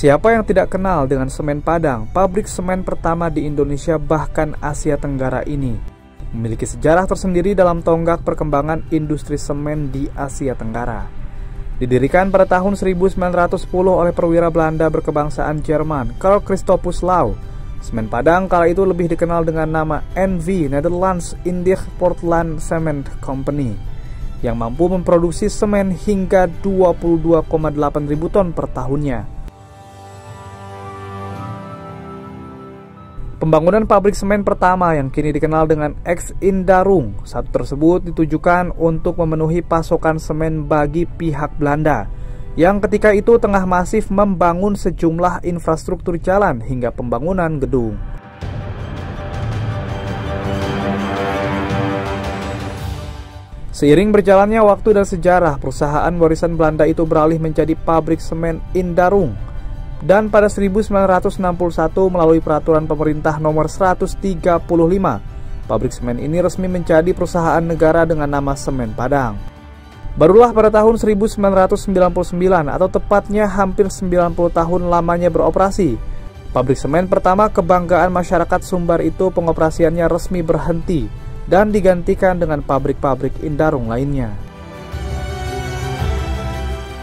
Siapa yang tidak kenal dengan Semen Padang, pabrik semen pertama di Indonesia bahkan Asia Tenggara ini? Memiliki sejarah tersendiri dalam tonggak perkembangan industri semen di Asia Tenggara. Didirikan pada tahun 1910 oleh perwira Belanda berkebangsaan Jerman, Carl Christopus Lau, Semen Padang kala itu lebih dikenal dengan nama NV Netherlands India Portland Cement Company, yang mampu memproduksi semen hingga 22,8 ribu ton per tahunnya. Pembangunan pabrik semen pertama yang kini dikenal dengan Ex Indarung 1 tersebut ditujukan untuk memenuhi pasokan semen bagi pihak Belanda yang ketika itu tengah masif membangun sejumlah infrastruktur jalan hingga pembangunan gedung. Seiring berjalannya waktu dan sejarah, perusahaan warisan Belanda itu beralih menjadi pabrik semen Indarung. Dan pada 1961 melalui peraturan pemerintah nomor 135, pabrik semen ini resmi menjadi perusahaan negara dengan nama Semen Padang. Barulah pada tahun 1999 atau tepatnya hampir 90 tahun lamanya beroperasi, pabrik semen pertama kebanggaan masyarakat Sumbar itu pengoperasiannya resmi berhenti dan digantikan dengan pabrik-pabrik Indarung lainnya.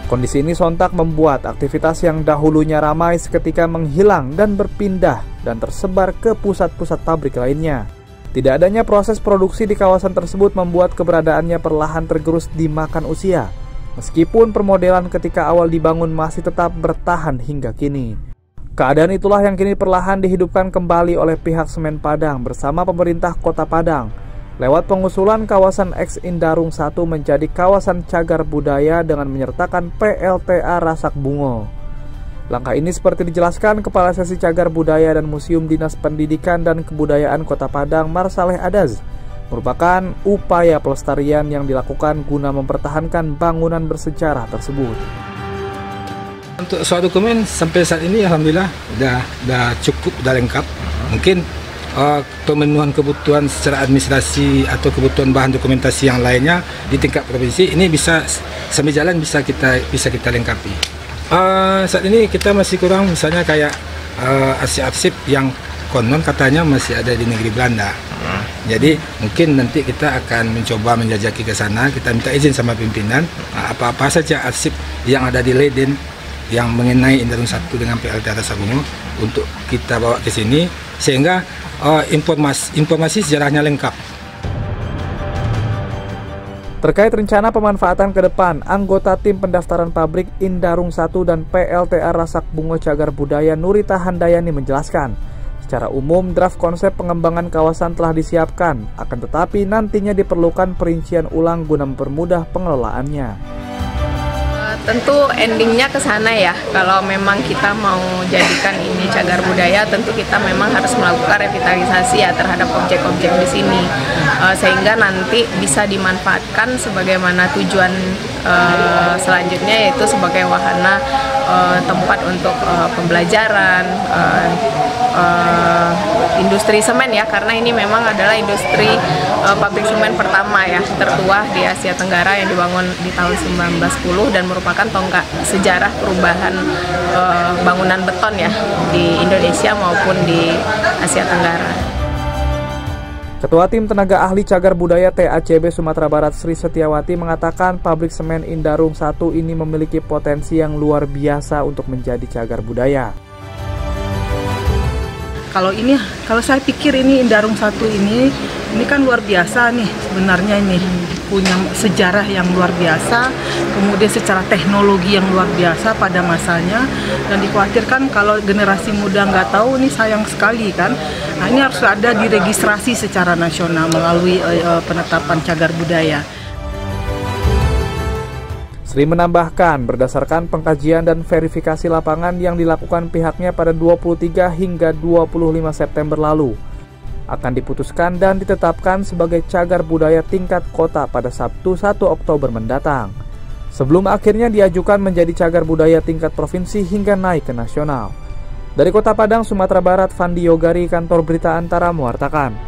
Kondisi ini sontak membuat aktivitas yang dahulunya ramai seketika menghilang dan berpindah dan tersebar ke pusat-pusat pabrik lainnya. Tidak adanya proses produksi di kawasan tersebut membuat keberadaannya perlahan tergerus dimakan usia, meskipun permodelan ketika awal dibangun masih tetap bertahan hingga kini. Keadaan itulah yang kini perlahan dihidupkan kembali oleh pihak Semen Padang bersama pemerintah Kota Padang, lewat pengusulan kawasan Ex Indarung 1 menjadi kawasan cagar budaya dengan menyertakan PLTA Rasak Bungo. Langkah ini seperti dijelaskan Kepala Seksi Cagar Budaya dan Museum Dinas Pendidikan dan Kebudayaan Kota Padang, Marsaleh Adaz, merupakan upaya pelestarian yang dilakukan guna mempertahankan bangunan bersejarah tersebut. Untuk soal dokumen sampai saat ini alhamdulillah udah cukup, udah lengkap. Mungkin pemenuhan kebutuhan secara administrasi atau kebutuhan bahan dokumentasi yang lainnya di tingkat provinsi ini bisa sambil jalan bisa kita lengkapi. Saat ini kita masih kurang misalnya kayak arsip-arsip yang konon katanya masih ada di negeri Belanda. Jadi mungkin nanti kita akan mencoba menjajaki ke sana, kita minta izin sama pimpinan apa-apa saja arsip yang ada di Leiden yang mengenai Indarung 1 dengan PLTA Rasak Bungo untuk kita bawa ke sini sehingga informasi sejarahnya lengkap. Terkait rencana pemanfaatan ke depan, anggota tim pendaftaran pabrik Indarung 1 dan PLTA Rasak Bungo Cagar Budaya Nurita Handayani menjelaskan, secara umum draft konsep pengembangan kawasan telah disiapkan, akan tetapi nantinya diperlukan perincian ulang guna mempermudah pengelolaannya. Tentu endingnya ke sana ya, kalau memang kita mau jadikan ini cagar budaya, tentu kita memang harus melakukan revitalisasi ya terhadap objek-objek di sini, sehingga nanti bisa dimanfaatkan sebagaimana tujuan selanjutnya, yaitu sebagai wahana tempat untuk pembelajaran, industri semen ya, karena ini memang adalah industri pabrik semen pertama ya, tertua di Asia Tenggara yang dibangun di tahun 1910 dan merupakan tonggak sejarah perubahan bangunan beton ya di Indonesia maupun di Asia Tenggara. Ketua Tim Tenaga Ahli Cagar Budaya TACB Sumatera Barat Sri Setiawati mengatakan pabrik semen Indarung 1 ini memiliki potensi yang luar biasa untuk menjadi cagar budaya. Kalau saya pikir ini Indarung 1 ini kan luar biasa nih sebenarnya, ini punya sejarah yang luar biasa, kemudian secara teknologi yang luar biasa pada masanya, dan dikhawatirkan kalau generasi muda nggak tahu, ini sayang sekali kan. Nah, ini harus ada diregistrasi secara nasional melalui penetapan cagar budaya. Sri menambahkan, berdasarkan pengkajian dan verifikasi lapangan yang dilakukan pihaknya pada 23 hingga 25 September lalu, akan diputuskan dan ditetapkan sebagai cagar budaya tingkat kota pada Sabtu 1 Oktober mendatang, sebelum akhirnya diajukan menjadi cagar budaya tingkat provinsi hingga naik ke nasional. Dari Kota Padang, Sumatera Barat, Fandi Yogari, Kantor Berita Antara mewartakan.